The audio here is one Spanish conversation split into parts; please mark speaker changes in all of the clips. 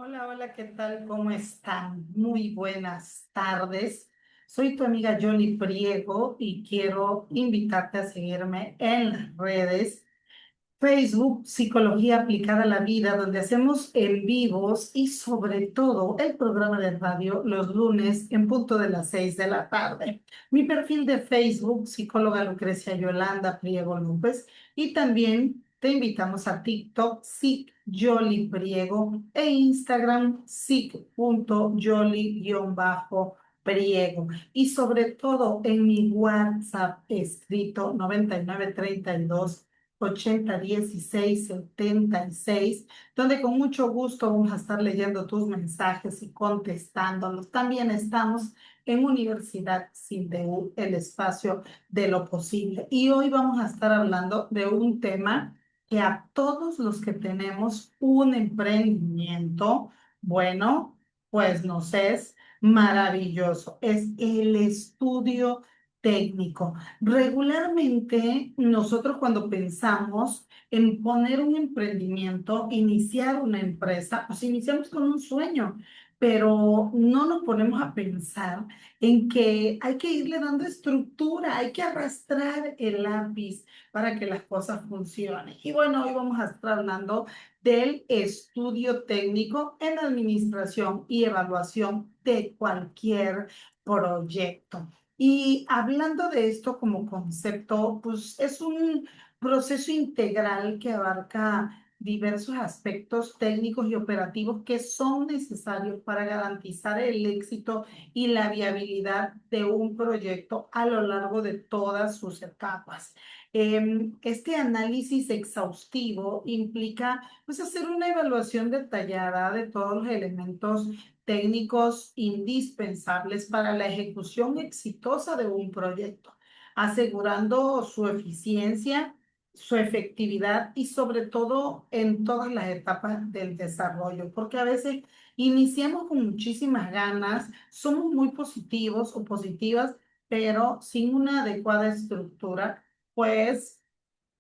Speaker 1: Hola, hola, ¿qué tal? ¿Cómo están? Muy buenas tardes. Soy tu amiga Jolie Priego y quiero invitarte a seguirme en las redes Facebook, Psicología Aplicada a la Vida, donde hacemos en vivos y sobre todo el programa de radio los lunes en punto de las 6 de la tarde. Mi perfil de Facebook, psicóloga Lucrecia Yolanda Priego López, y también te invitamos a TikTok, Jolly Priego, e Instagram, sic.jolly-priego. Y sobre todo en mi WhatsApp escrito 9932 80 16 76, donde con mucho gusto vamos a estar leyendo tus mensajes y contestándolos. También estamos en Universidad SINDEU, el espacio de lo posible. Y hoy vamos a estar hablando de un tema que a todos los que tenemos un emprendimiento, bueno, pues nos es maravilloso. Es el estudio técnico. Regularmente, nosotros cuando pensamos en poner un emprendimiento, iniciar una empresa, pues iniciamos con un sueño, pero no nos ponemos a pensar en que hay que irle dando estructura, hay que arrastrar el lápiz para que las cosas funcionen. Y bueno, hoy vamos a estar hablando del estudio técnico en administración y evaluación de cualquier proyecto. Y hablando de esto como concepto, pues es un proceso integral que abarca diversos aspectos técnicos y operativos que son necesarios para garantizar el éxito y la viabilidad de un proyecto a lo largo de todas sus etapas. Este análisis exhaustivo implica pues, hacer una evaluación detallada de todos los elementos técnicos indispensables para la ejecución exitosa de un proyecto, asegurando su eficiencia, su efectividad y sobre todo en todas las etapas del desarrollo, porque a veces iniciamos con muchísimas ganas, somos muy positivos o positivas, pero sin una adecuada estructura, pues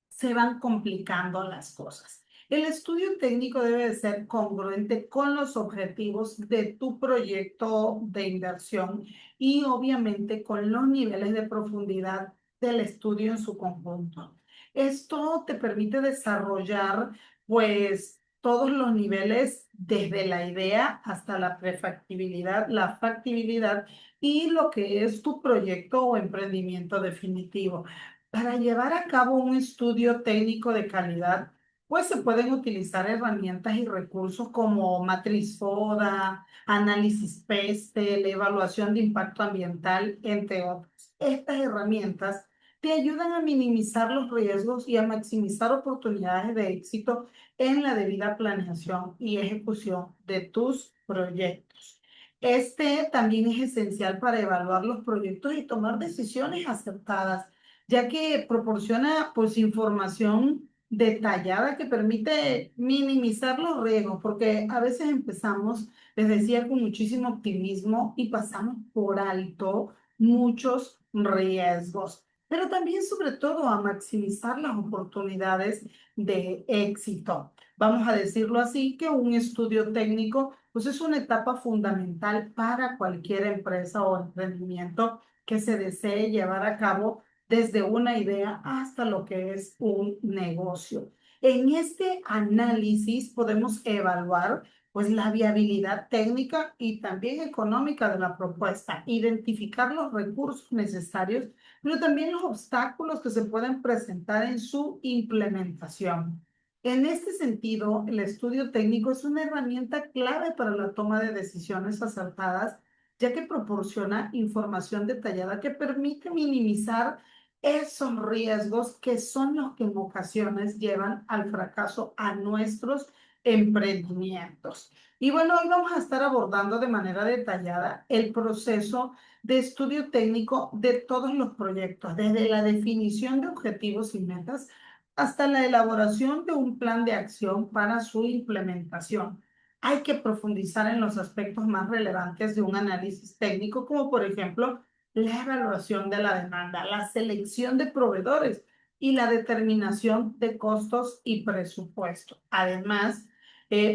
Speaker 1: se van complicando las cosas. El estudio técnico debe de ser congruente con los objetivos de tu proyecto de inversión y obviamente con los niveles de profundidad del estudio en su conjunto. Esto te permite desarrollar pues todos los niveles desde la idea hasta la prefactibilidad, la factibilidad y lo que es tu proyecto o emprendimiento definitivo. Para llevar a cabo un estudio técnico de calidad, pues se pueden utilizar herramientas y recursos como matriz FODA, análisis PESTEL, evaluación de impacto ambiental, entre otros. Estas herramientas te ayudan a minimizar los riesgos y a maximizar oportunidades de éxito en la debida planeación y ejecución de tus proyectos. Este también es esencial para evaluar los proyectos y tomar decisiones acertadas, ya que proporciona pues información detallada que permite minimizar los riesgos, porque a veces empezamos, les decía, con muchísimo optimismo y pasamos por alto muchos riesgos, pero también sobre todo a maximizar las oportunidades de éxito. Vamos a decirlo así, que un estudio técnico pues es una etapa fundamental para cualquier empresa o emprendimiento que se desee llevar a cabo desde una idea hasta lo que es un negocio. En este análisis podemos evaluar pues la viabilidad técnica y también económica de la propuesta, identificar los recursos necesarios, pero también los obstáculos que se pueden presentar en su implementación. En este sentido, el estudio técnico es una herramienta clave para la toma de decisiones acertadas, ya que proporciona información detallada que permite minimizar esos riesgos que son los que en ocasiones llevan al fracaso a nuestros emprendimientos. Y bueno, hoy vamos a estar abordando de manera detallada el proceso de estudio técnico de todos los proyectos, desde la definición de objetivos y metas hasta la elaboración de un plan de acción para su implementación. Hay que profundizar en los aspectos más relevantes de un análisis técnico, como por ejemplo la evaluación de la demanda, la selección de proveedores y la determinación de costos y presupuesto. Además,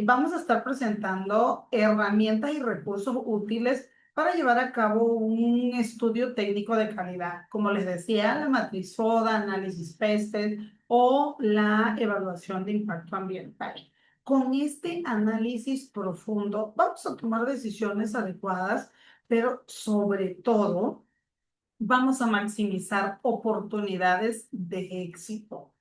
Speaker 1: Vamos a estar presentando herramientas y recursos útiles para llevar a cabo un estudio técnico de calidad. Como les decía, la matriz FODA, análisis PESTEL o la evaluación de impacto ambiental. Con este análisis profundo vamos a tomar decisiones adecuadas, pero sobre todo vamos a maximizar oportunidades de éxito.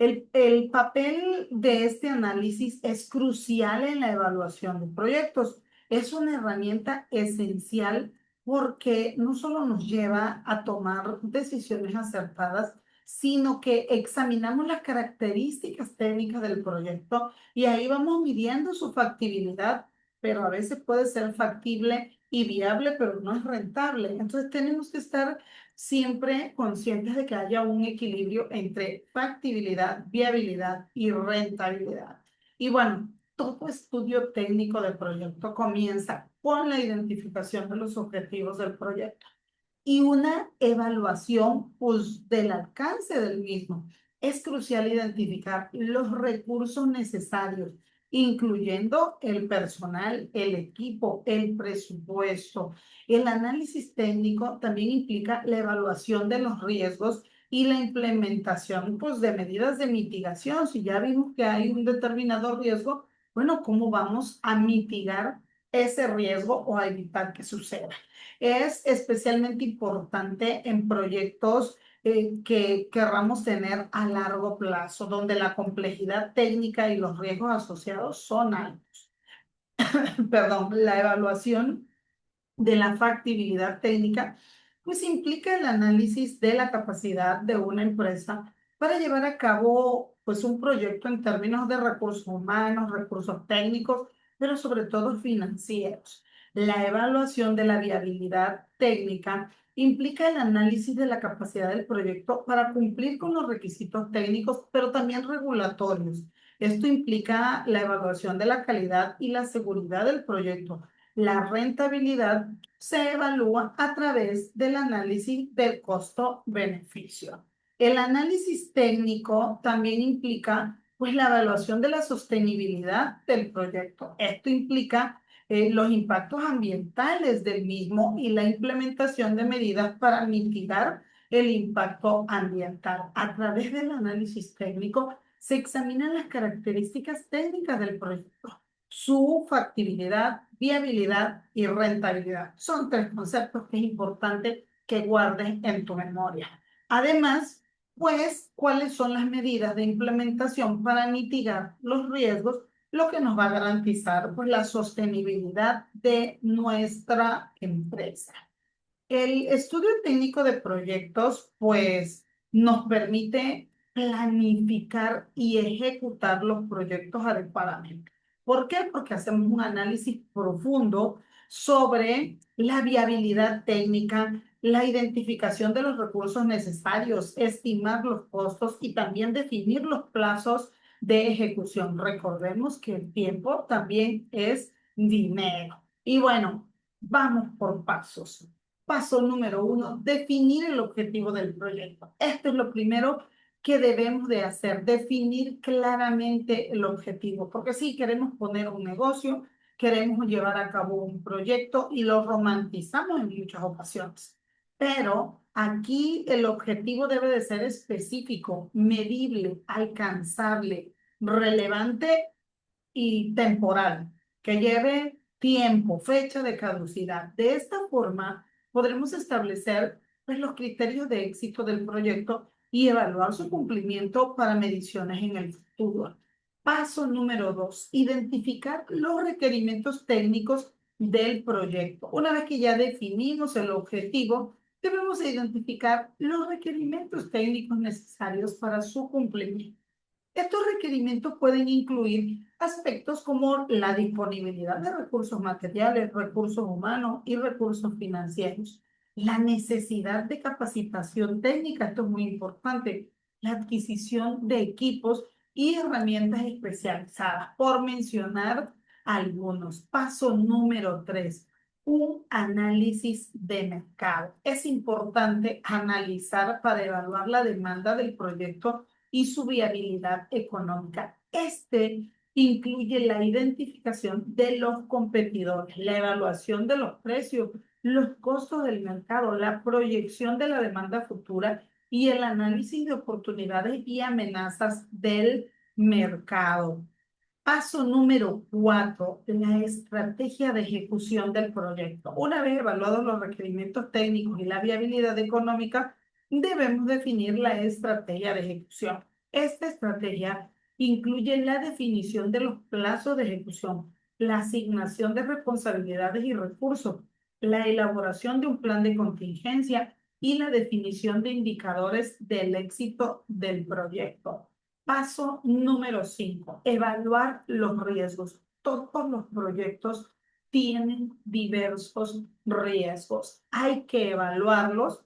Speaker 1: El papel de este análisis es crucial en la evaluación de proyectos. Es una herramienta esencial porque no solo nos lleva a tomar decisiones acertadas, sino que examinamos las características técnicas del proyecto y ahí vamos midiendo su factibilidad, pero a veces puede ser factible y viable, pero no es rentable. Entonces tenemos que estar siempre conscientes de que haya un equilibrio entre factibilidad, viabilidad y rentabilidad. Y bueno, todo estudio técnico del proyecto comienza con la identificación de los objetivos del proyecto y una evaluación pues, del alcance del mismo. Es crucial identificar los recursos necesarios, incluyendo el personal, el equipo, el presupuesto. El análisis técnico también implica la evaluación de los riesgos y la implementación pues, de medidas de mitigación. Si ya vimos que hay un determinado riesgo, bueno, ¿cómo vamos a mitigar ese riesgo o a evitar que suceda? Es especialmente importante en proyectos que querramos tener a largo plazo, donde la complejidad técnica y los riesgos asociados son altos. Perdón, la evaluación de la factibilidad técnica, pues implica el análisis de la capacidad de una empresa para llevar a cabo pues un proyecto en términos de recursos humanos, recursos técnicos, pero sobre todo financieros. La evaluación de la viabilidad técnica implica el análisis de la capacidad del proyecto para cumplir con los requisitos técnicos, pero también regulatorios. Esto implica la evaluación de la calidad y la seguridad del proyecto. La rentabilidad se evalúa a través del análisis del costo-beneficio. El análisis técnico también implica pues, la evaluación de la sostenibilidad del proyecto. Esto implica los impactos ambientales del mismo y la implementación de medidas para mitigar el impacto ambiental. A través del análisis técnico se examinan las características técnicas del proyecto, su factibilidad, viabilidad y rentabilidad. Son tres conceptos que es importante que guardes en tu memoria. Además, pues, ¿cuáles son las medidas de implementación para mitigar los riesgos? Lo que nos va a garantizar pues, la sostenibilidad de nuestra empresa. El estudio técnico de proyectos, pues, nos permite planificar y ejecutar los proyectos adecuadamente. ¿Por qué? Porque hacemos un análisis profundo sobre la viabilidad técnica, la identificación de los recursos necesarios, estimar los costos y también definir los plazos de ejecución. Recordemos que el tiempo también es dinero. Y bueno, vamos por pasos. Paso número 1, definir el objetivo del proyecto. Esto es lo primero que debemos de hacer, definir claramente el objetivo, porque sí, queremos poner un negocio, queremos llevar a cabo un proyecto y lo romantizamos en muchas ocasiones, pero aquí el objetivo debe de ser específico, medible, alcanzable, relevante y temporal, que lleve tiempo, fecha de caducidad. De esta forma, podremos establecer pues, los criterios de éxito del proyecto y evaluar su cumplimiento para mediciones en el futuro. Paso número 2, identificar los requerimientos técnicos del proyecto. Una vez que ya definimos el objetivo, debemos identificar los requerimientos técnicos necesarios para su cumplimiento. Estos requerimientos pueden incluir aspectos como la disponibilidad de recursos materiales, recursos humanos y recursos financieros. La necesidad de capacitación técnica, esto es muy importante, la adquisición de equipos y herramientas especializadas, por mencionar algunos. Paso número 3, un análisis de mercado. Es importante analizar para evaluar la demanda del proyecto y su viabilidad económica. Este incluye la identificación de los competidores, la evaluación de los precios, los costos del mercado, la proyección de la demanda futura y el análisis de oportunidades y amenazas del mercado. Paso número 4, la estrategia de ejecución del proyecto. Una vez evaluados los requerimientos técnicos y la viabilidad económica, debemos definir la estrategia de ejecución. Esta estrategia incluye la definición de los plazos de ejecución, la asignación de responsabilidades y recursos, la elaboración de un plan de contingencia y la definición de indicadores del éxito del proyecto. Paso número 5, evaluar los riesgos. Todos los proyectos tienen diversos riesgos. Hay que evaluarlos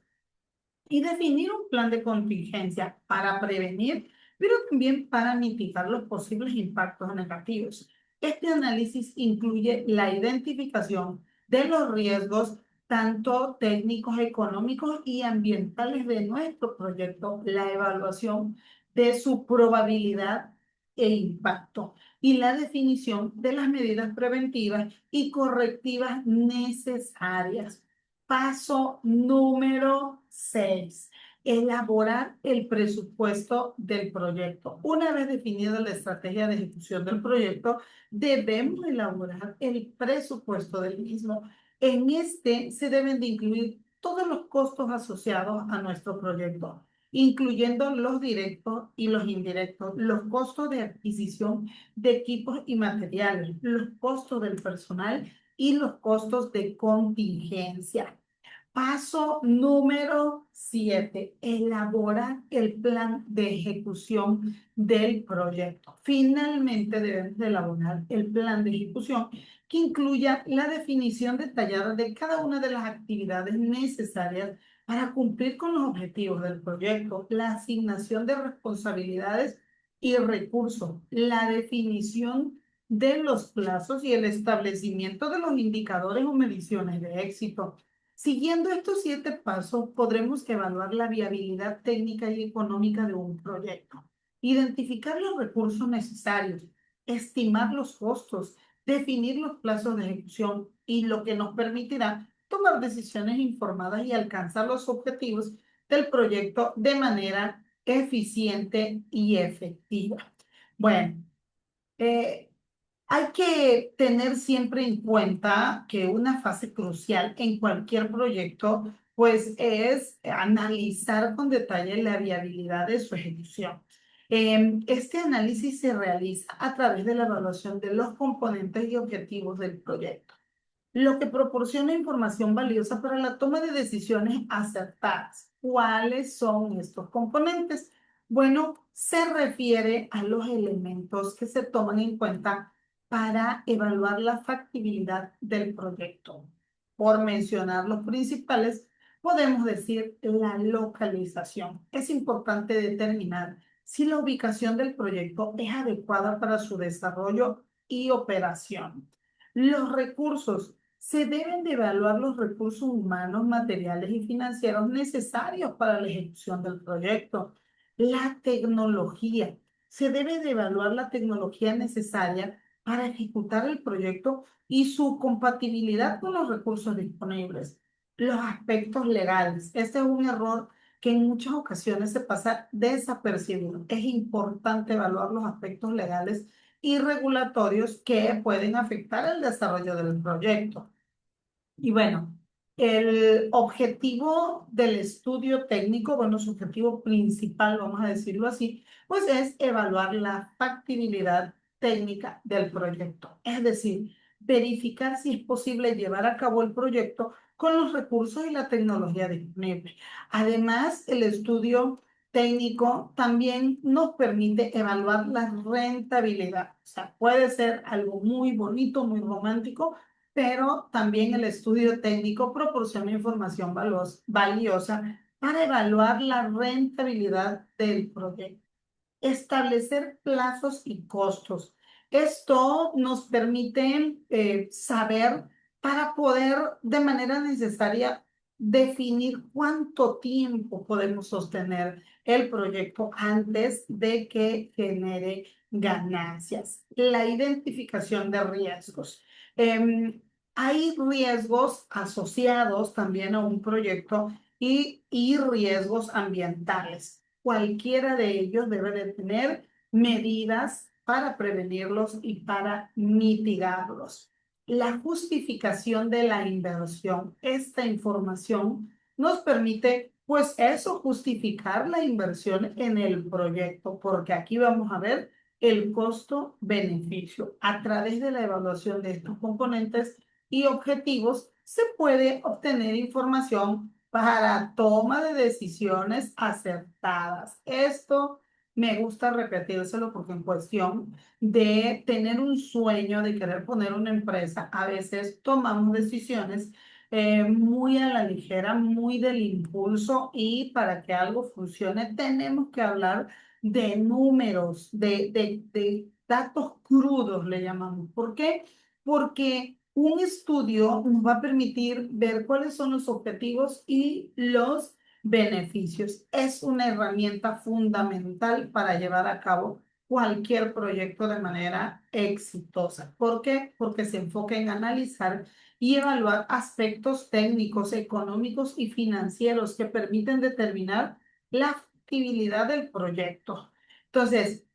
Speaker 1: y definir un plan de contingencia para prevenir, pero también para mitigar los posibles impactos negativos. Este análisis incluye la identificación de los riesgos, tanto técnicos, económicos y ambientales de nuestro proyecto, la evaluación de su probabilidad e impacto y la definición de las medidas preventivas y correctivas necesarias. Paso número 6, elaborar el presupuesto del proyecto. Una vez definida la estrategia de ejecución del proyecto, debemos elaborar el presupuesto del mismo. En este se deben de incluir todos los costos asociados a nuestro proyecto, incluyendo los directos y los indirectos, los costos de adquisición de equipos y materiales, los costos del personal y los costos de contingencia. Paso número 7, elaborar el plan de ejecución del proyecto. Finalmente debemos de elaborar el plan de ejecución que incluya la definición detallada de cada una de las actividades necesarias para cumplir con los objetivos del proyecto, la asignación de responsabilidades y recursos, la definición de los plazos y el establecimiento de los indicadores o mediciones de éxito. Siguiendo estos 7 pasos, podremos evaluar la viabilidad técnica y económica de un proyecto, identificar los recursos necesarios, estimar los costos, definir los plazos de ejecución y lo que nos permitirá tomar decisiones informadas y alcanzar los objetivos del proyecto de manera eficiente y efectiva. Bueno, eh, hay que tener siempre en cuenta que una fase crucial en cualquier proyecto, pues, es analizar con detalle la viabilidad de su ejecución. Este análisis se realiza a través de la evaluación de los componentes y objetivos del proyecto, lo que proporciona información valiosa para la toma de decisiones acertadas. ¿Cuáles son estos componentes? Bueno, se refiere a los elementos que se toman en cuenta para evaluar la factibilidad del proyecto. Por mencionar los principales, podemos decir la localización. Es importante determinar si la ubicación del proyecto es adecuada para su desarrollo y operación. Los recursos. Se deben de evaluar los recursos humanos, materiales y financieros necesarios para la ejecución del proyecto. La tecnología. Se debe de evaluar la tecnología necesaria para ejecutar el proyecto y su compatibilidad con los recursos disponibles. Los aspectos legales. Este es un error que en muchas ocasiones se pasa desapercibido. Es importante evaluar los aspectos legales y regulatorios que pueden afectar el desarrollo del proyecto. Y bueno, el objetivo del estudio técnico, bueno, su objetivo principal, vamos a decirlo así, pues es evaluar la factibilidad técnica del proyecto. Es decir, verificar si es posible llevar a cabo el proyecto con los recursos y la tecnología disponible. Además, el estudio técnico también nos permite evaluar la rentabilidad. O sea, puede ser algo muy bonito, muy romántico, pero también el estudio técnico proporciona información valiosa para evaluar la rentabilidad del proyecto. Establecer plazos y costos. Esto nos permite saber para poder de manera necesaria definir cuánto tiempo podemos sostener el proyecto antes de que genere ganancias. La identificación de riesgos. Eh, Hay riesgos asociados también a un proyecto y riesgos ambientales. Cualquiera de ellos debe de tener medidas para prevenirlos y para mitigarlos. La justificación de la inversión. Esta información nos permite, pues eso, justificar la inversión en el proyecto, porque aquí vamos a ver el costo-beneficio. A través de la evaluación de estos componentes y objetivos, se puede obtener información para toma de decisiones acertadas. Esto me gusta repetírselo porque en cuestión de tener un sueño, de querer poner una empresa, a veces tomamos decisiones muy a la ligera, muy del impulso y para que algo funcione tenemos que hablar de números, de datos crudos, le llamamos. ¿Por qué? Porque un estudio nos va a permitir ver cuáles son los objetivos y los beneficios. Es una herramienta fundamental para llevar a cabo cualquier proyecto de manera exitosa. ¿Por qué? Porque se enfoca en analizar y evaluar aspectos técnicos, económicos y financieros que permiten determinar la factibilidad del proyecto. Entonces,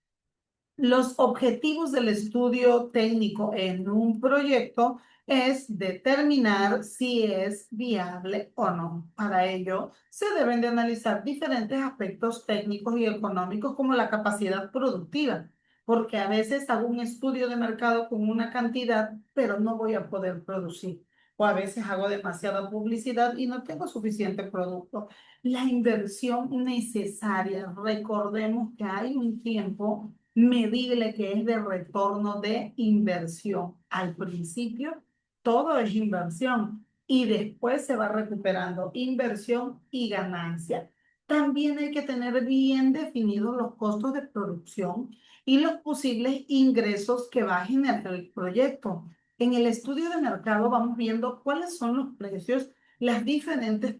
Speaker 1: los objetivos del estudio técnico en un proyecto es determinar si es viable o no. Para ello, se deben de analizar diferentes aspectos técnicos y económicos como la capacidad productiva, porque a veces hago un estudio de mercado con una cantidad, pero no voy a poder producir. O a veces hago demasiada publicidad y no tengo suficiente producto. La inversión necesaria, recordemos que hay un tiempo medible que es de retorno de inversión. Al principio, todo es inversión y después se va recuperando inversión y ganancia. También hay que tener bien definidos los costos de producción y los posibles ingresos que va a generar el proyecto. En el estudio de mercado vamos viendo cuáles son los precios, las diferentes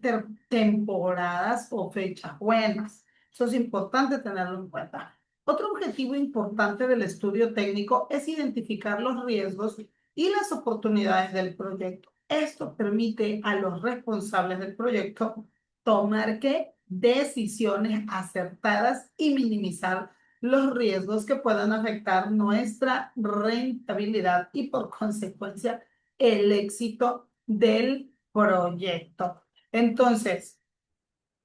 Speaker 1: temporadas o fechas buenas. Eso es importante tenerlo en cuenta. Otro objetivo importante del estudio técnico es identificar los riesgos y las oportunidades del proyecto. Esto permite a los responsables del proyecto tomar decisiones acertadas y minimizar los riesgos que puedan afectar nuestra rentabilidad y por consecuencia el éxito del proyecto. Entonces,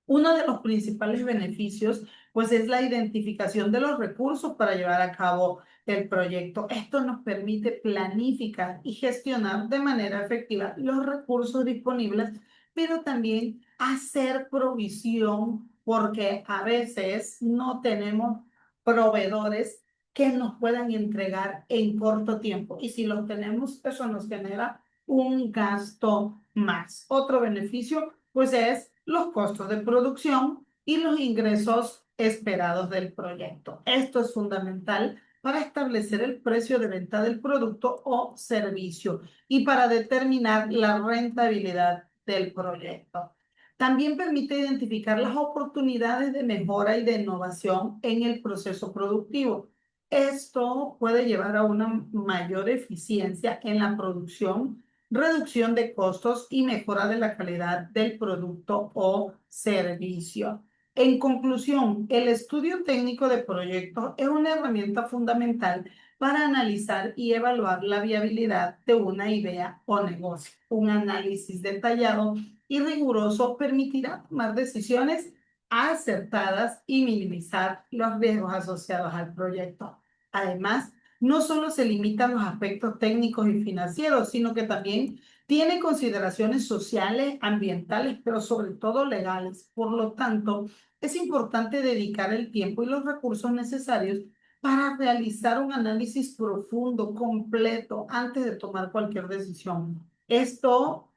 Speaker 1: uno de los principales beneficios, pues, es la identificación de los recursos para llevar a cabo el proyecto. Esto nos permite planificar y gestionar de manera efectiva los recursos disponibles, pero también hacer provisión, porque a veces no tenemos proveedores que nos puedan entregar en corto tiempo. Y si los tenemos, eso nos genera un gasto más. Otro beneficio, pues, es los costos de producción y los ingresos esperados del proyecto. Esto es fundamental para establecer el precio de venta del producto o servicio y para determinar la rentabilidad del proyecto. También permite identificar las oportunidades de mejora y de innovación en el proceso productivo. Esto puede llevar a una mayor eficiencia en la producción, reducción de costos y mejora de la calidad del producto o servicio. En conclusión, el estudio técnico de proyectos es una herramienta fundamental para analizar y evaluar la viabilidad de una idea o negocio. Un análisis detallado y riguroso permitirá tomar decisiones acertadas y minimizar los riesgos asociados al proyecto. Además, no solo se limitan los aspectos técnicos y financieros, sino que también tiene consideraciones sociales, ambientales, pero sobre todo legales. Por lo tanto, es importante dedicar el tiempo y los recursos necesarios para realizar un análisis profundo, completo, antes de tomar cualquier decisión. Esto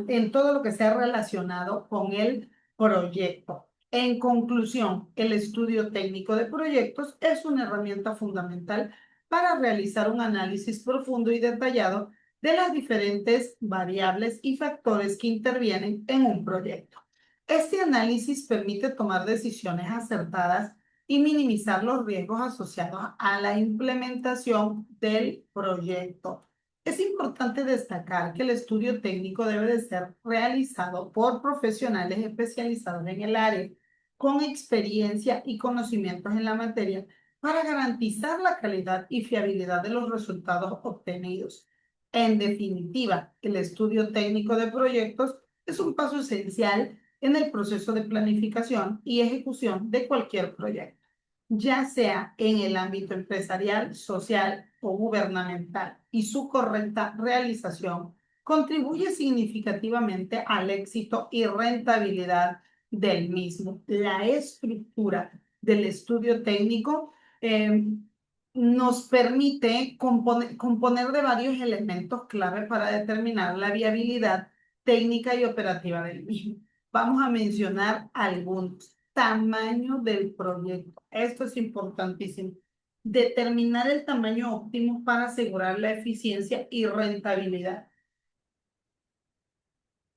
Speaker 1: en todo lo que sea relacionado con el proyecto. En conclusión, el estudio técnico de proyectos es una herramienta fundamental para realizar un análisis profundo y detallado de las diferentes variables y factores que intervienen en un proyecto. Este análisis permite tomar decisiones acertadas y minimizar los riesgos asociados a la implementación del proyecto. Es importante destacar que el estudio técnico debe de ser realizado por profesionales especializados en el área, con experiencia y conocimientos en la materia, para garantizar la calidad y fiabilidad de los resultados obtenidos. En definitiva, el estudio técnico de proyectos es un paso esencial en el proceso de planificación y ejecución de cualquier proyecto, ya sea en el ámbito empresarial, social o gubernamental, y su correcta realización contribuye significativamente al éxito y rentabilidad del mismo. La estructura del estudio técnico eh, nos permite componer de varios elementos clave para determinar la viabilidad técnica y operativa del mismo. Vamos a mencionar algunos. Tamaño del proyecto. Esto es importantísimo. Determinar el tamaño óptimo para asegurar la eficiencia y rentabilidad.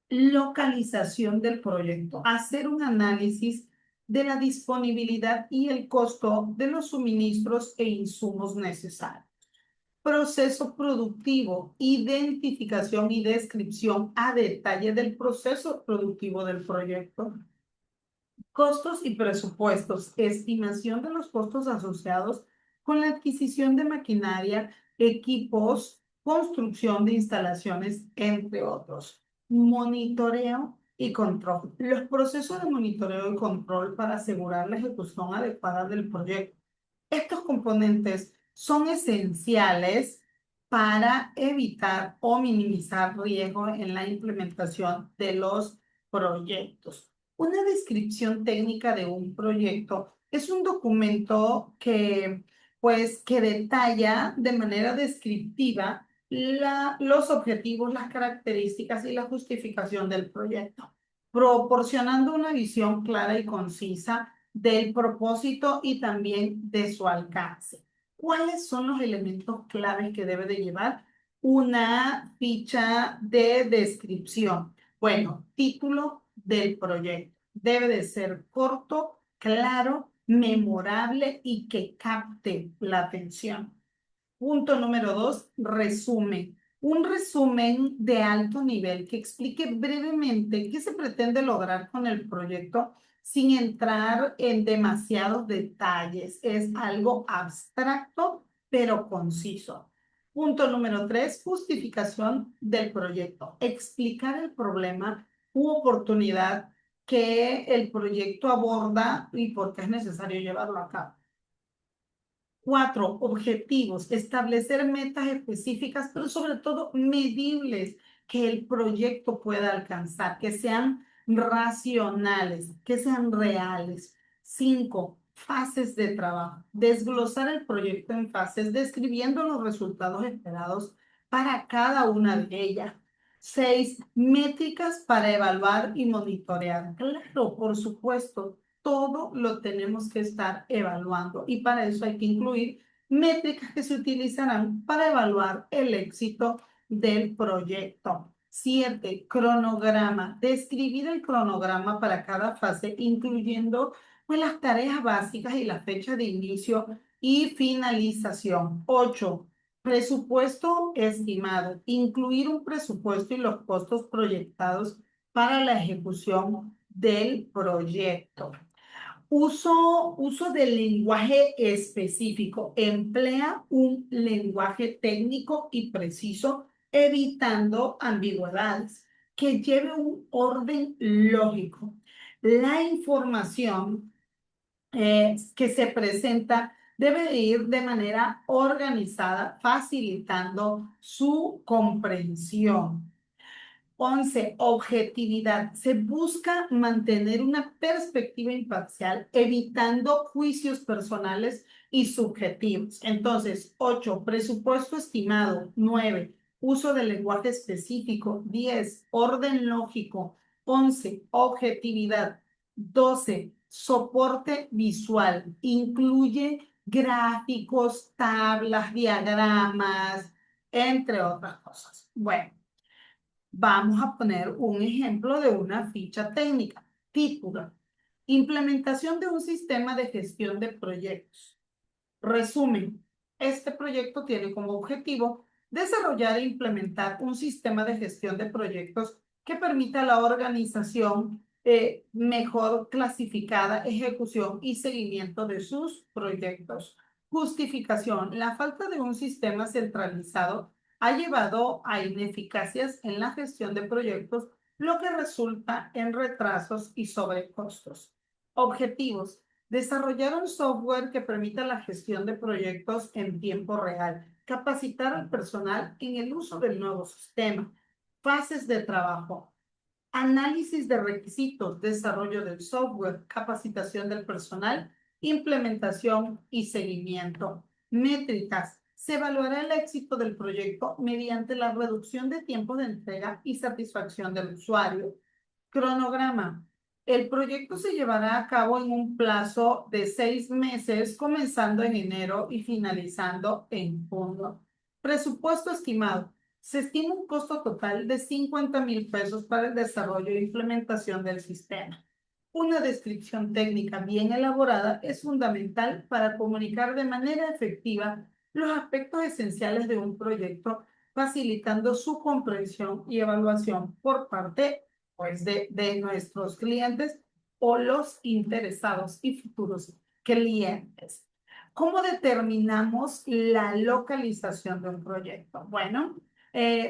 Speaker 1: Localización del proyecto. Hacer un análisis de la disponibilidad y el costo de los suministros e insumos necesarios. Proceso productivo, identificación y descripción a detalle del proceso productivo del proyecto. Costos y presupuestos, estimación de los costos asociados con la adquisición de maquinaria, equipos, construcción de instalaciones, entre otros. Monitoreo y control. Los procesos de monitoreo y control para asegurar la ejecución adecuada del proyecto. Estos componentes son esenciales para evitar o minimizar riesgos en la implementación de los proyectos. Una descripción técnica de un proyecto es un documento que detalla de manera descriptiva los objetivos, las características y la justificación del proyecto, proporcionando una visión clara y concisa del propósito y también de su alcance. ¿Cuáles son los elementos claves que debe de llevar una ficha de descripción? Bueno, título del proyecto. Debe de ser corto, claro, memorable y que capte la atención. Punto número 2, resumen. Un resumen de alto nivel que explique brevemente qué se pretende lograr con el proyecto sin entrar en demasiados detalles. Es algo abstracto, pero conciso. Punto número 3, justificación del proyecto. Explicar el problema u oportunidad que el proyecto aborda y por qué es necesario llevarlo a cabo. 4, objetivos, establecer metas específicas, pero sobre todo medibles que el proyecto pueda alcanzar, que sean racionales, que sean reales. 5, fases de trabajo, desglosar el proyecto en fases, describiendo los resultados esperados para cada una de ellas. 6, métricas para evaluar y monitorear. Claro, por supuesto, todo lo tenemos que estar evaluando y para eso hay que incluir métricas que se utilizarán para evaluar el éxito del proyecto. 7, cronograma. Describir el cronograma para cada fase, incluyendo pues, las tareas básicas y la fecha de inicio y finalización. 8, presupuesto estimado. Incluir un presupuesto y los costos proyectados para la ejecución del proyecto. Uso del lenguaje específico. Emplea un lenguaje técnico y preciso, evitando ambigüedades, que lleve un orden lógico. La información que se presenta debe de ir de manera organizada, facilitando su comprensión. 11, objetividad. Se busca mantener una perspectiva imparcial, evitando juicios personales y subjetivos. Entonces, 8, presupuesto estimado. 9, uso del lenguaje específico. 10, orden lógico. 11, objetividad. 12, soporte visual. Incluye gráficos, tablas, diagramas, entre otras cosas. Bueno, vamos a poner un ejemplo de una ficha técnica. Título: implementación de un sistema de gestión de proyectos. Resumen: este proyecto tiene como objetivo desarrollar e implementar un sistema de gestión de proyectos que permita la organización mejor clasificada, ejecución y seguimiento de sus proyectos. Justificación: la falta de un sistema centralizado ha llevado a ineficacias en la gestión de proyectos, lo que resulta en retrasos y sobrecostos. Objetivos: desarrollar un software que permita la gestión de proyectos en tiempo real. Capacitar al personal en el uso del nuevo sistema. Fases de trabajo: análisis de requisitos, desarrollo del software, capacitación del personal, implementación y seguimiento. Métricas: se evaluará el éxito del proyecto mediante la reducción de tiempos de entrega y satisfacción del usuario. Cronograma: el proyecto se llevará a cabo en un plazo de 6 meses, comenzando en enero y finalizando en junio. Presupuesto estimado: se estima un costo total de 50,000 pesos para el desarrollo e implementación del sistema. Una descripción técnica bien elaborada es fundamental para comunicar de manera efectiva los aspectos esenciales de un proyecto, facilitando su comprensión y evaluación por parte pues, de nuestros clientes o los interesados y futuros clientes. ¿Cómo determinamos la localización de un proyecto? Bueno,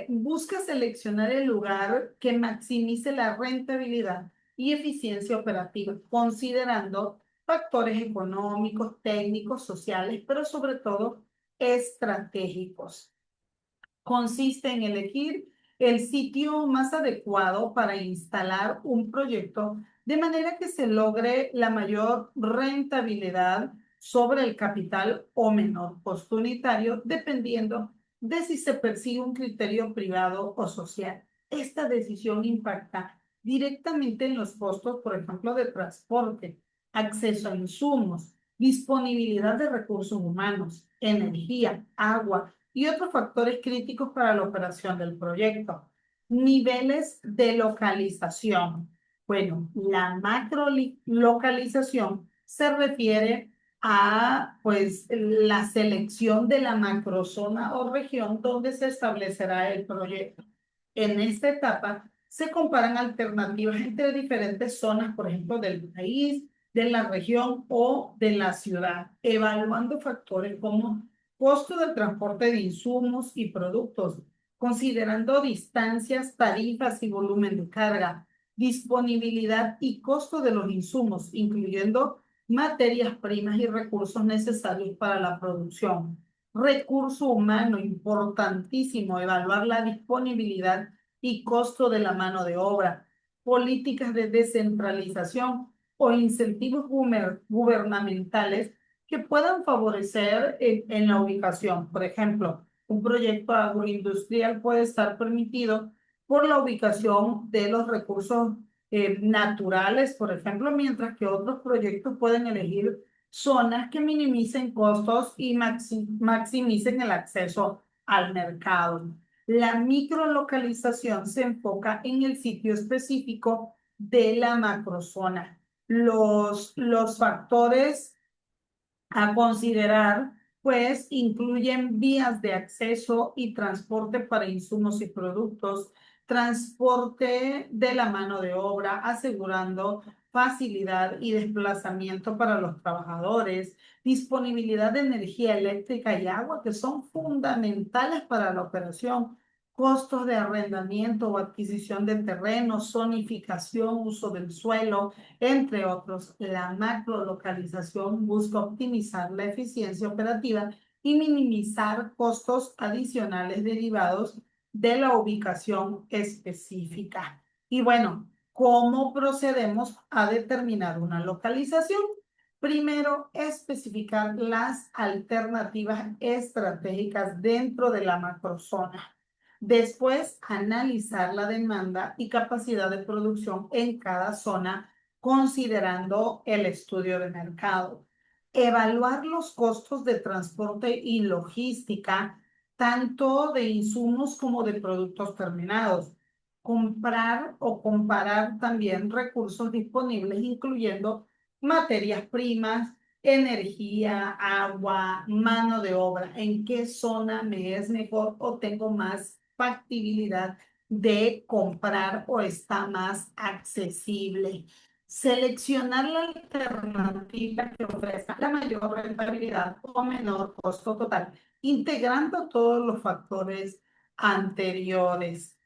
Speaker 1: busca seleccionar el lugar que maximice la rentabilidad y eficiencia operativa, considerando factores económicos, técnicos, sociales, pero sobre todo estratégicos. Consiste en elegir el sitio más adecuado para instalar un proyecto de manera que se logre la mayor rentabilidad sobre el capital o menor costo unitario, dependiendo de si se persigue un criterio privado o social. Esta decisión impacta directamente en los costos, por ejemplo, de transporte, acceso a insumos, disponibilidad de recursos humanos, energía, agua y otros factores críticos para la operación del proyecto. Niveles de localización. Bueno, la macrolocalización se refiere a pues la selección de la macrozona o región donde se establecerá el proyecto. En esta etapa se comparan alternativas entre diferentes zonas, por ejemplo, del país, de la región o de la ciudad, evaluando factores como costo del transporte de insumos y productos, considerando distancias, tarifas y volumen de carga, disponibilidad y costo de los insumos, incluyendo materias primas y recursos necesarios para la producción. Recurso humano: importantísimo evaluar la disponibilidad y costo de la mano de obra. Políticas de descentralización o incentivos gubernamentales que puedan favorecer en la ubicación. Por ejemplo, un proyecto agroindustrial puede estar permitido por la ubicación de los recursos naturales, por ejemplo, mientras que otros proyectos pueden elegir zonas que minimicen costos y maximicen el acceso al mercado. La microlocalización se enfoca en el sitio específico de la macrozona. Los factores a considerar, pues, incluyen vías de acceso y transporte para insumos y productos, transporte de la mano de obra, asegurando facilidad y desplazamiento para los trabajadores, disponibilidad de energía eléctrica y agua, que son fundamentales para la operación, costos de arrendamiento o adquisición de terrenos, zonificación, uso del suelo, entre otros. La macrolocalización busca optimizar la eficiencia operativa y minimizar costos adicionales derivados de la ubicación específica. Y bueno, ¿cómo procedemos a determinar una localización? Primero, especificar las alternativas estratégicas dentro de la macrozona. Después, analizar la demanda y capacidad de producción en cada zona, considerando el estudio de mercado. Evaluar los costos de transporte y logística, tanto de insumos como de productos terminados. Comprar o comparar también recursos disponibles, incluyendo materias primas, energía, agua, mano de obra. ¿En qué zona me es mejor o tengo más factibilidad de comprar o está más accesible? Seleccionar la alternativa que ofrezca la mayor rentabilidad o menor costo total, integrando todos los factores anteriores.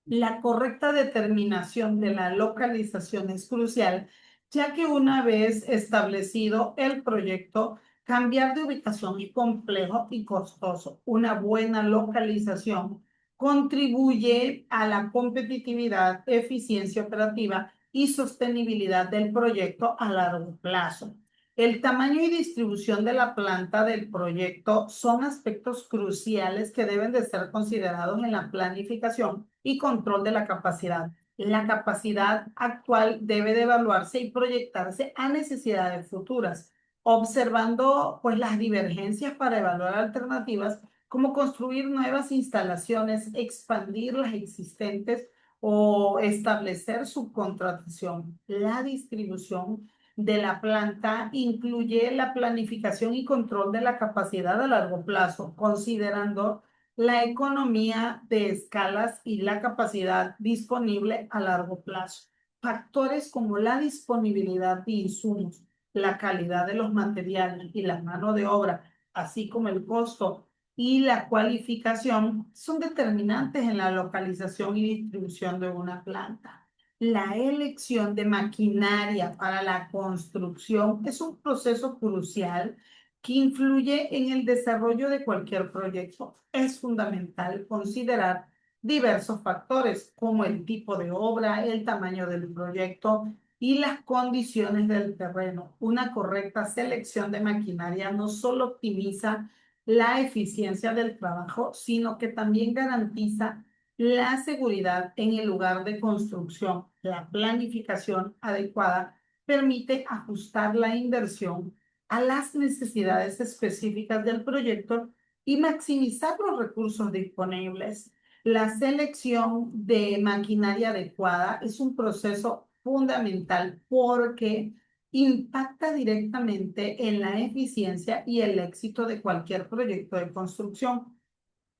Speaker 1: La correcta determinación de la localización es crucial, ya que una vez establecido el proyecto, cambiar de ubicación es complejo y costoso. Una buena localización contribuye a la competitividad, eficiencia operativa y sostenibilidad del proyecto a largo plazo. El tamaño y distribución de la planta del proyecto son aspectos cruciales que deben de ser considerados en la planificación y control de la capacidad. La capacidad actual debe de evaluarse y proyectarse a necesidades futuras, observando pues las divergencias para evaluar alternativas como construir nuevas instalaciones, expandir las existentes o establecer subcontratación. La distribución de la planta incluye la planificación y control de la capacidad a largo plazo, considerando la economía de escalas y la capacidad disponible a largo plazo. Factores como la disponibilidad de insumos, la calidad de los materiales y la mano de obra, así como el costo y la cualificación, son determinantes en la localización y distribución de una planta. La elección de maquinaria para la construcción es un proceso crucial que influye en el desarrollo de cualquier proyecto. Es fundamental considerar diversos factores como el tipo de obra, el tamaño del proyecto y las condiciones del terreno. Una correcta selección de maquinaria no solo optimiza la eficiencia del trabajo, sino que también garantiza la seguridad en el lugar de construcción. La planificación adecuada permite ajustar la inversión a las necesidades específicas del proyecto y maximizar los recursos disponibles. La selección de maquinaria adecuada es un proceso fundamental porque impacta directamente en la eficiencia y el éxito de cualquier proyecto de construcción.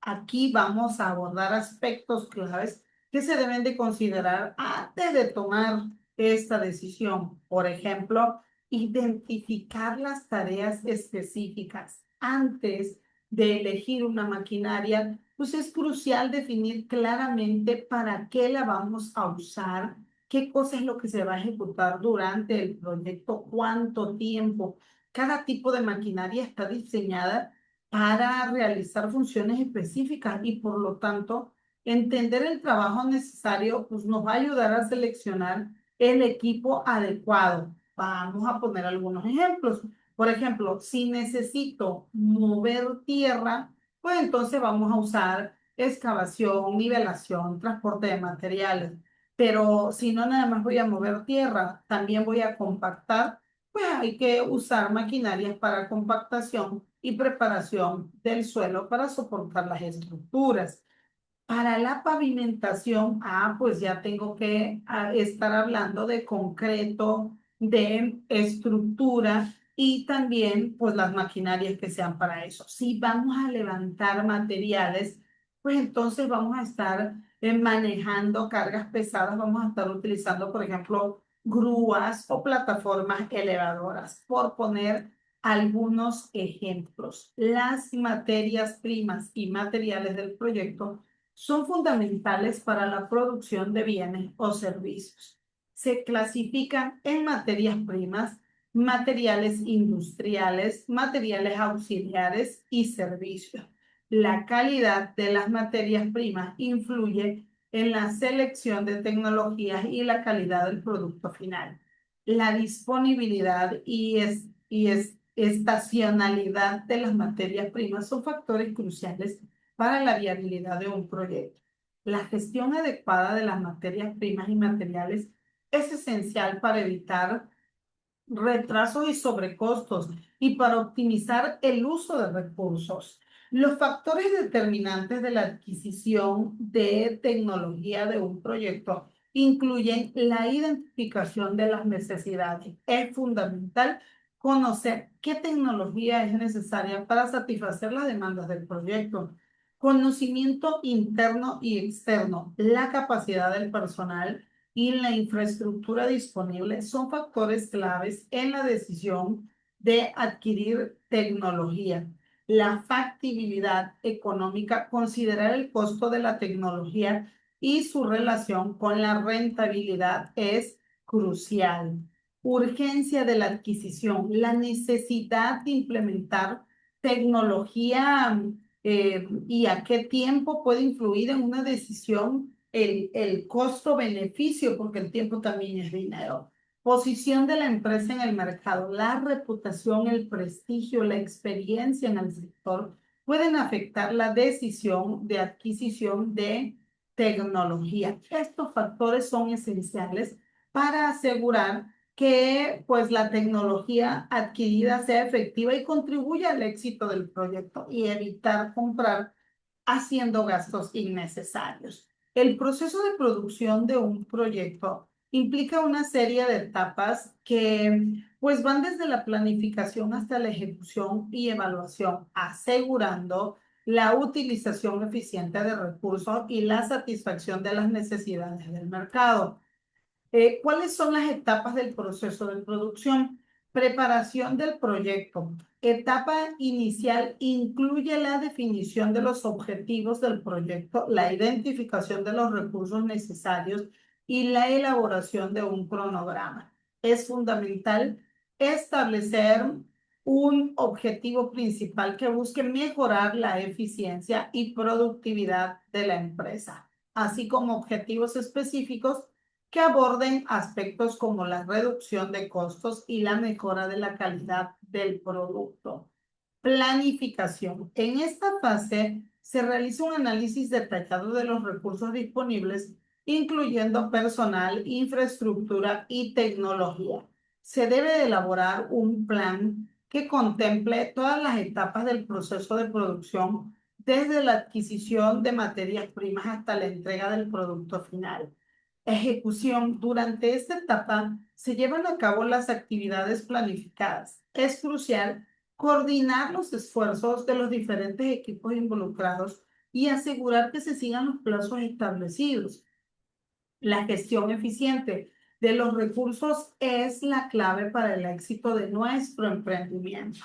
Speaker 1: Aquí vamos a abordar aspectos claves que se deben de considerar antes de tomar esta decisión. Por ejemplo, identificar las tareas específicas antes de elegir una maquinaria, pues es crucial definir claramente para qué la vamos a usar, qué cosa es lo que se va a ejecutar durante el proyecto, cuánto tiempo. Cada tipo de maquinaria está diseñada para realizar funciones específicas y por lo tanto entender el trabajo necesario pues nos va a ayudar a seleccionar el equipo adecuado. Vamos a poner algunos ejemplos. Por ejemplo, si necesito mover tierra, pues entonces vamos a usar excavación, nivelación, transporte de materiales. Pero si no nada más voy a mover tierra, también voy a compactar, pues hay que usar maquinarias para compactación y preparación del suelo para soportar las estructuras. Para la pavimentación, pues ya tengo que estar hablando de concreto, de estructura y también pues las maquinarias que sean para eso. Si vamos a levantar materiales, pues entonces vamos a estar manejando cargas pesadas, vamos a estar utilizando, por ejemplo, grúas o plataformas elevadoras, por poner algunos ejemplos. Las materias primas y materiales del proyecto son fundamentales para la producción de bienes o servicios. Se clasifican en materias primas, materiales industriales, materiales auxiliares y servicios. La calidad de las materias primas influye en la selección de tecnologías y la calidad del producto final. La disponibilidad y estacionalidad de las materias primas son factores cruciales para la viabilidad de un proyecto. La gestión adecuada de las materias primas y materiales es esencial para evitar retrasos y sobrecostos y para optimizar el uso de recursos. Los factores determinantes de la adquisición de tecnología de un proyecto incluyen la identificación de las necesidades. Es fundamental conocer qué tecnología es necesaria para satisfacer las demandas del proyecto. Conocimiento interno y externo, la capacidad del personal y la infraestructura disponible son factores claves en la decisión de adquirir tecnología. La factibilidad económica, considerar el costo de la tecnología y su relación con la rentabilidad es crucial. Urgencia de la adquisición, la necesidad de implementar tecnología y a qué tiempo puede influir en una decisión el costo-beneficio, porque el tiempo también es dinero. Posición de la empresa en el mercado, la reputación, el prestigio, la experiencia en el sector pueden afectar la decisión de adquisición de tecnología. Estos factores son esenciales para asegurar que pues la tecnología adquirida sea efectiva y contribuya al éxito del proyecto y evitar comprar haciendo gastos innecesarios. El proceso de producción de un proyecto implica una serie de etapas que pues van desde la planificación hasta la ejecución y evaluación, asegurando la utilización eficiente de recursos y la satisfacción de las necesidades del mercado. ¿Cuáles son las etapas del proceso de producción? Preparación del proyecto. Etapa inicial incluye la definición de los objetivos del proyecto, la identificación de los recursos necesarios y la elaboración de un cronograma. Es fundamental establecer un objetivo principal que busque mejorar la eficiencia y productividad de la empresa, así como objetivos específicos que aborden aspectos como la reducción de costos y la mejora de la calidad del producto. Planificación. En esta fase se realiza un análisis detallado de los recursos disponibles, incluyendo personal, infraestructura y tecnología. Se debe elaborar un plan que contemple todas las etapas del proceso de producción, desde la adquisición de materias primas hasta la entrega del producto final. Ejecución. Durante esta etapa se llevan a cabo las actividades planificadas. Es crucial coordinar los esfuerzos de los diferentes equipos involucrados y asegurar que se sigan los plazos establecidos. La gestión eficiente de los recursos es la clave para el éxito de nuestro emprendimiento.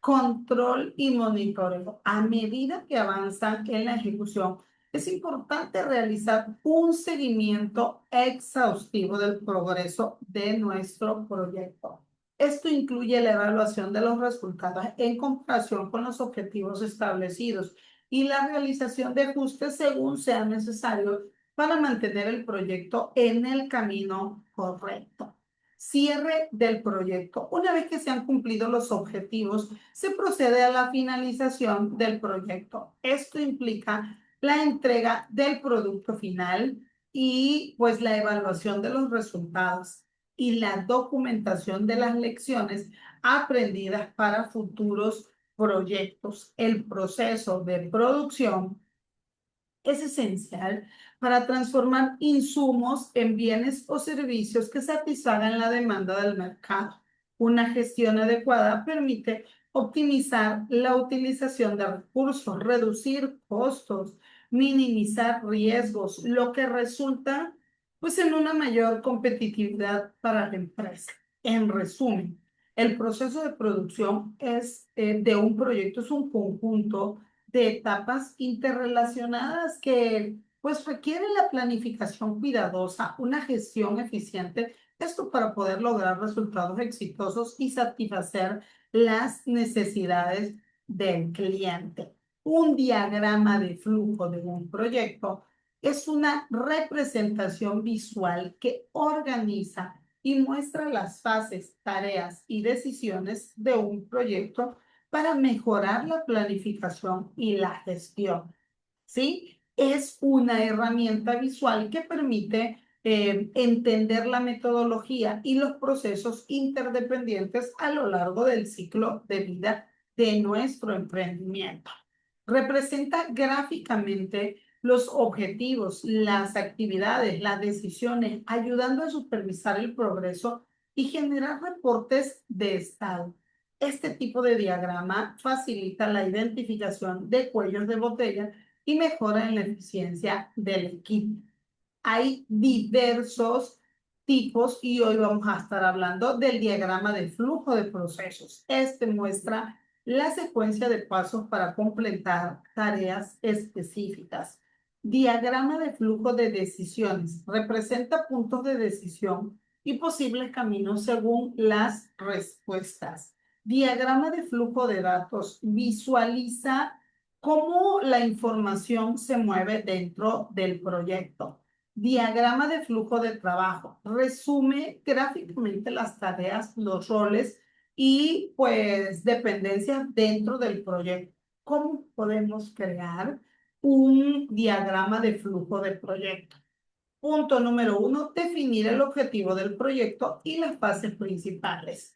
Speaker 1: Control y monitoreo. A medida que avanzan en la ejecución, es importante realizar un seguimiento exhaustivo del progreso de nuestro proyecto. Esto incluye la evaluación de los resultados en comparación con los objetivos establecidos y la realización de ajustes según sea necesario para mantener el proyecto en el camino correcto. Cierre del proyecto. Una vez que se han cumplido los objetivos, se procede a la finalización del proyecto. Esto implica la entrega del producto final y pues la evaluación de los resultados y la documentación de las lecciones aprendidas para futuros proyectos. El proceso de producción es esencial para transformar insumos en bienes o servicios que satisfagan la demanda del mercado. Una gestión adecuada permite optimizar la utilización de recursos, reducir costos, minimizar riesgos, lo que resulta pues en una mayor competitividad para la empresa. En resumen, el proceso de producción de un proyecto es un conjunto de etapas interrelacionadas que pues requieren la planificación cuidadosa, una gestión eficiente, esto para poder lograr resultados exitosos y satisfacer las necesidades del cliente. Un diagrama de flujo de un proyecto es una representación visual que organiza y muestra las fases, tareas y decisiones de un proyecto para mejorar la planificación y la gestión. ¿Sí? Es una herramienta visual que permite entender la metodología y los procesos interdependientes a lo largo del ciclo de vida de nuestro emprendimiento. Representa gráficamente los objetivos, las actividades, las decisiones, ayudando a supervisar el progreso y generar reportes de estado. Este tipo de diagrama facilita la identificación de cuellos de botella y mejora en la eficiencia del equipo. Hay diversos tipos y hoy vamos a estar hablando del diagrama de flujo de procesos. Este muestra la secuencia de pasos para completar tareas específicas. Diagrama de flujo de decisiones. Representa puntos de decisión y posibles caminos según las respuestas. Diagrama de flujo de datos. Visualiza cómo la información se mueve dentro del proyecto. Diagrama de flujo de trabajo. Resume gráficamente las tareas, los roles y pues dependencias dentro del proyecto. ¿Cómo podemos crear un diagrama de flujo de proyecto? Punto número 1, definir el objetivo del proyecto y las fases principales.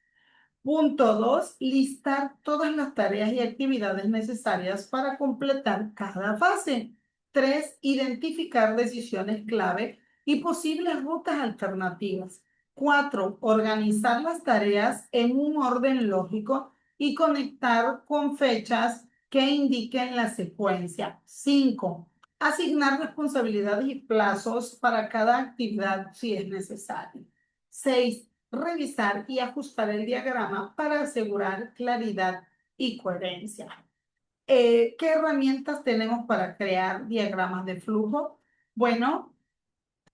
Speaker 1: Punto 2, listar todas las tareas y actividades necesarias para completar cada fase. 3, identificar decisiones clave y posibles rutas alternativas. 4, organizar las tareas en un orden lógico y conectar con fechas que indiquen la secuencia. 5, asignar responsabilidades y plazos para cada actividad si es necesario. 6, revisar y ajustar el diagrama para asegurar claridad y coherencia. ¿Qué herramientas tenemos para crear diagramas de flujo? Bueno,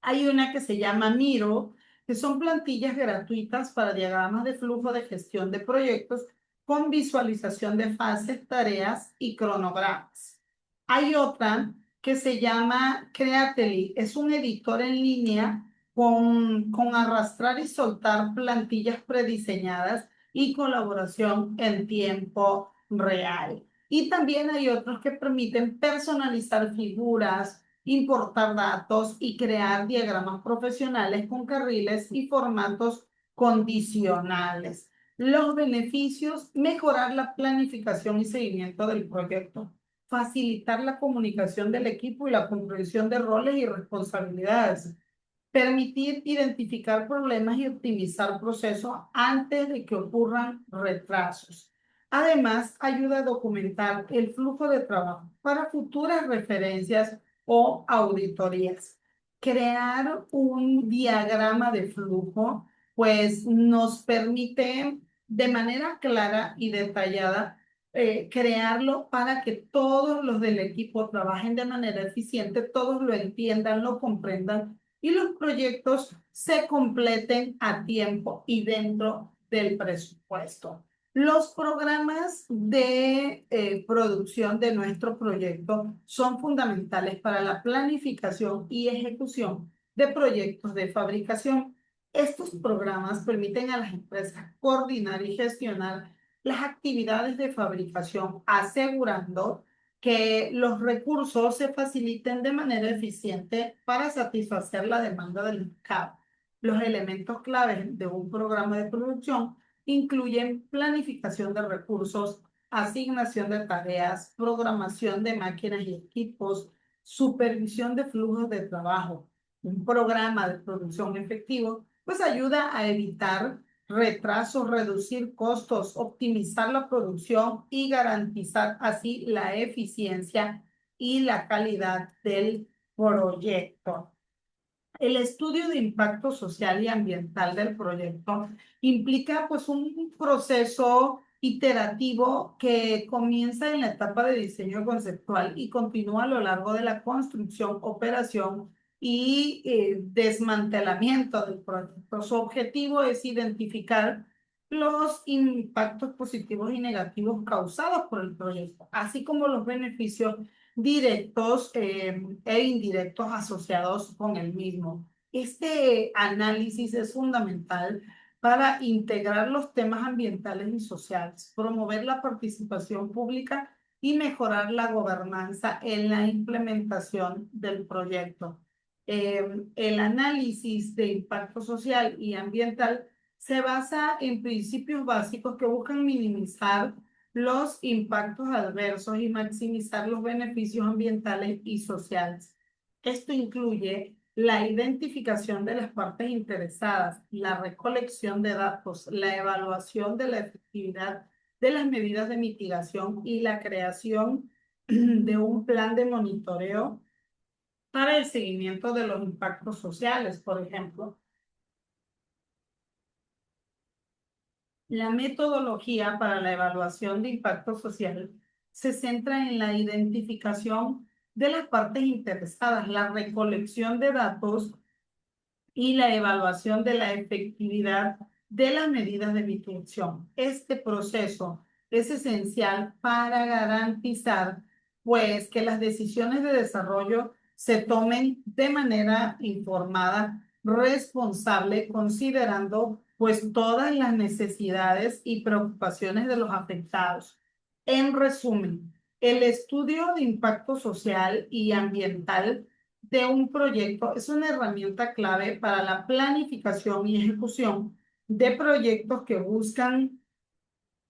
Speaker 1: hay una que se llama Miro, que son plantillas gratuitas para diagramas de flujo de gestión de proyectos con visualización de fases, tareas y cronogramas. Hay otra que se llama Creately, es un editor en línea con arrastrar y soltar plantillas prediseñadas y colaboración en tiempo real. Y también hay otros que permiten personalizar figuras, importar datos y crear diagramas profesionales con carriles y formatos condicionales. Los beneficios: mejorar la planificación y seguimiento del proyecto, facilitar la comunicación del equipo y la comprensión de roles y responsabilidades, permitir identificar problemas y optimizar procesos antes de que ocurran retrasos. Además, ayuda a documentar el flujo de trabajo para futuras referencias o auditorías. Crear un diagrama de flujo, pues nos permite de manera clara y detallada crearlo para que todos los del equipo trabajen de manera eficiente, todos lo entiendan, lo comprendan y los proyectos se completen a tiempo y dentro del presupuesto. Los programas de producción de nuestro proyecto son fundamentales para la planificación y ejecución de proyectos de fabricación. Estos programas permiten a las empresas coordinar y gestionar las actividades de fabricación, asegurando que los recursos se faciliten de manera eficiente para satisfacer la demanda del mercado. Los elementos claves de un programa de producción incluyen planificación de recursos, asignación de tareas, programación de máquinas y equipos, supervisión de flujos de trabajo. Un programa de producción efectivo pues ayuda a evitar retrasos, reducir costos, optimizar la producción y garantizar así la eficiencia y la calidad del proyecto. El estudio de impacto social y ambiental del proyecto implica pues un proceso iterativo que comienza en la etapa de diseño conceptual y continúa a lo largo de la construcción, operación y desmantelamiento del proyecto. Su objetivo es identificar los impactos positivos y negativos causados por el proyecto, así como los beneficios directos e indirectos asociados con el mismo. Este análisis es fundamental para integrar los temas ambientales y sociales, promover la participación pública y mejorar la gobernanza en la implementación del proyecto. El análisis de impacto social y ambiental se basa en principios básicos que buscan minimizar los impactos adversos y maximizar los beneficios ambientales y sociales. Esto incluye la identificación de las partes interesadas, la recolección de datos, la evaluación de la efectividad de las medidas de mitigación y la creación de un plan de monitoreo para el seguimiento de los impactos sociales, por ejemplo. La metodología para la evaluación de impacto social se centra en la identificación de las partes interesadas, la recolección de datos y la evaluación de la efectividad de las medidas de mitigación. Este proceso es esencial para garantizar, pues, que las decisiones de desarrollo se tomen de manera informada, responsable, considerando, pues, todas las necesidades y preocupaciones de los afectados. En resumen, el estudio de impacto social y ambiental de un proyecto es una herramienta clave para la planificación y ejecución de proyectos que buscan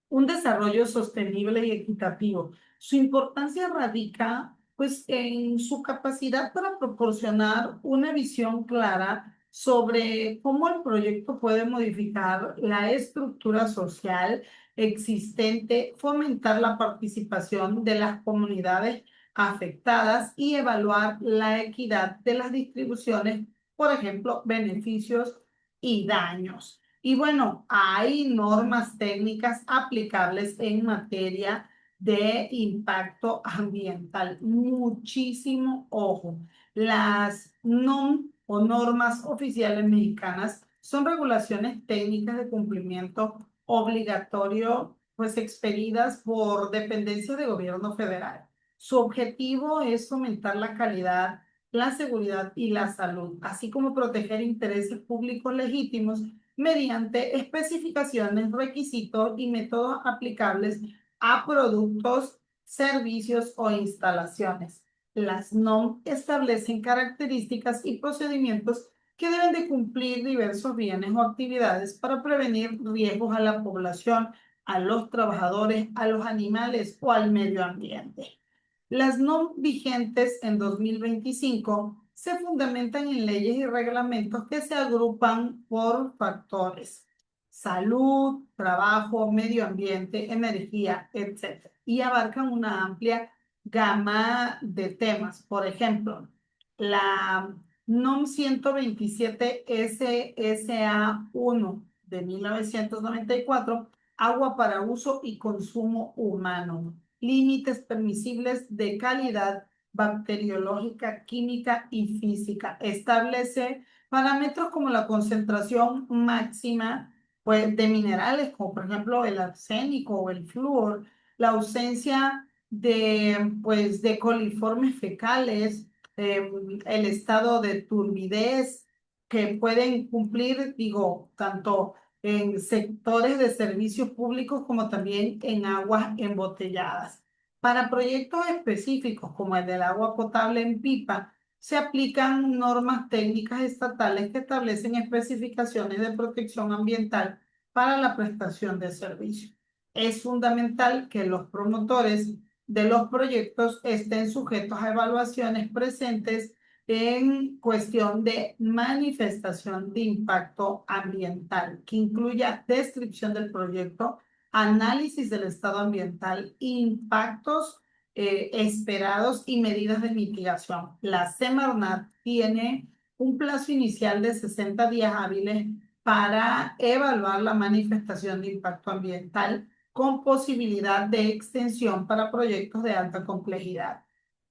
Speaker 1: un desarrollo sostenible y equitativo. Su importancia radica, pues, en su capacidad para proporcionar una visión clara sobre cómo el proyecto puede modificar la estructura social existente, fomentar la participación de las comunidades afectadas y evaluar la equidad de las distribuciones, por ejemplo, beneficios y daños. Y bueno, hay normas técnicas aplicables en materia de impacto ambiental. Muchísimo ojo. Las NOM o normas oficiales mexicanas son regulaciones técnicas de cumplimiento obligatorio, pues expedidas por dependencias de gobierno federal. Su objetivo es aumentar la calidad, la seguridad y la salud, así como proteger intereses públicos legítimos mediante especificaciones, requisitos y métodos aplicables a productos, servicios o instalaciones. Las NOM establecen características y procedimientos que deben de cumplir diversos bienes o actividades para prevenir riesgos a la población, a los trabajadores, a los animales o al medio ambiente. Las NOM vigentes en 2025 se fundamentan en leyes y reglamentos que se agrupan por factores: salud, trabajo, medio ambiente, energía, etc. Y abarcan una amplia gama de temas. Por ejemplo, la NOM 127 SSA1 de 1994, agua para uso y consumo humano, límites permisibles de calidad bacteriológica, química y física. Establece parámetros como la concentración máxima, pues, de minerales, como por ejemplo el arsénico o el flúor, la ausencia de, pues, de coliformes fecales, el estado de turbidez que pueden cumplir, digo, tanto en sectores de servicios públicos como también en aguas embotelladas. Para proyectos específicos como el del agua potable en pipa, se aplican normas técnicas estatales que establecen especificaciones de protección ambiental para la prestación de servicios. Es fundamental que los promotores de los proyectos estén sujetos a evaluaciones presentes en cuestión de manifestación de impacto ambiental, que incluya descripción del proyecto, análisis del estado ambiental, impactos esperados y medidas de mitigación. La Semarnat tiene un plazo inicial de 60 días hábiles para evaluar la manifestación de impacto ambiental con posibilidad de extensión para proyectos de alta complejidad.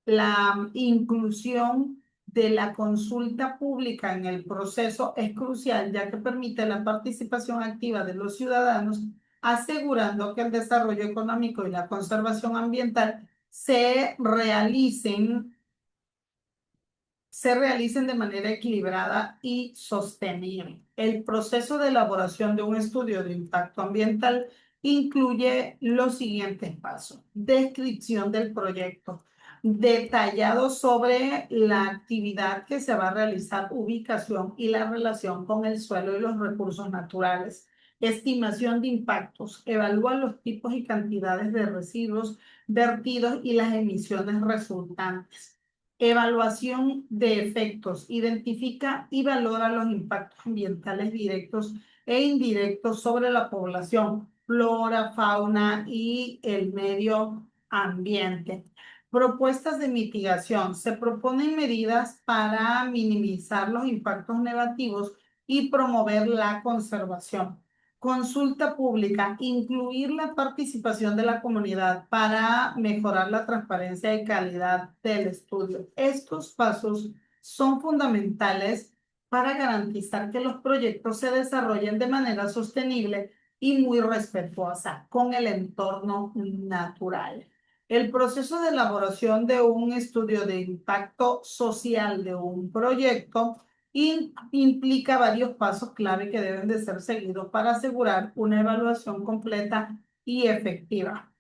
Speaker 1: La inclusión de la consulta pública en el proceso es crucial, ya que permite la participación activa de los ciudadanos, asegurando que el desarrollo económico y la conservación ambiental se realicen de manera equilibrada y sostenible. El proceso de elaboración de un estudio de impacto ambiental incluye los siguientes pasos: descripción del proyecto, detallado sobre la actividad que se va a realizar, ubicación y la relación con el suelo y los recursos naturales, Estimación de impactos. Evalúa los tipos y cantidades de residuos vertidos y las emisiones resultantes. Evaluación de efectos. Identifica y valora los impactos ambientales directos e indirectos sobre la población, flora, fauna y el medio ambiente. Propuestas de mitigación. Se proponen medidas para minimizar los impactos negativos y promover la conservación. Consulta pública, incluir la participación de la comunidad para mejorar la transparencia y calidad del estudio. Estos pasos son fundamentales para garantizar que los proyectos se desarrollen de manera sostenible y muy respetuosa con el entorno natural. El proceso de elaboración de un estudio de impacto social de un proyecto implica varios pasos clave que deben de ser seguidos para asegurar una evaluación completa y efectiva.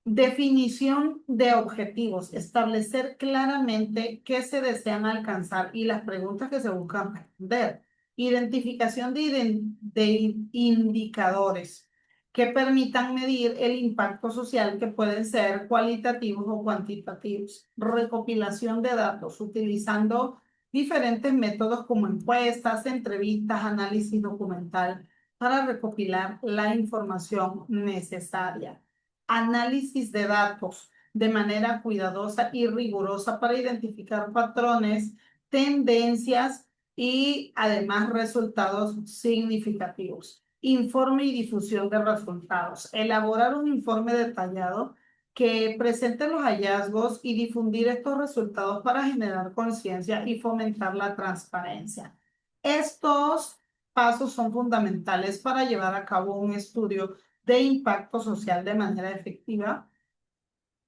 Speaker 1: Definición de objetivos, establecer claramente qué se desean alcanzar y las preguntas que se buscan responder. Identificación de indicadores que permitan medir el impacto social, que pueden ser cualitativos o cuantitativos. Recopilación de datos utilizando diferentes métodos como encuestas, entrevistas, análisis documental para recopilar la información necesaria. Análisis de datos de manera cuidadosa y rigurosa para identificar patrones, tendencias y además resultados significativos. Informe y difusión de resultados. Elaborar un informe detallado que presente los hallazgos y difundir estos resultados para generar conciencia y fomentar la transparencia. Estos pasos son fundamentales para llevar a cabo un estudio de impacto social de manera efectiva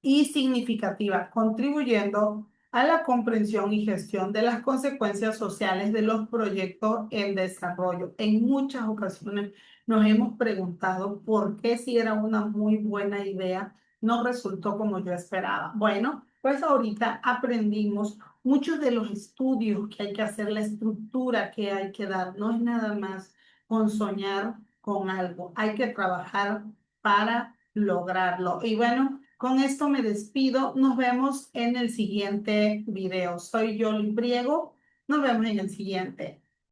Speaker 1: y significativa, contribuyendo a la comprensión y gestión de las consecuencias sociales de los proyectos en desarrollo. En muchas ocasiones nos hemos preguntado por qué, si era una muy buena idea, no resultó como yo esperaba. Bueno, pues ahorita aprendimos muchos de los estudios que hay que hacer, la estructura que hay que dar. No es nada más con soñar con algo, hay que trabajar para lograrlo. Y bueno, con esto me despido. Nos vemos en el siguiente video. Soy Yoli Priego. Nos vemos en el siguiente.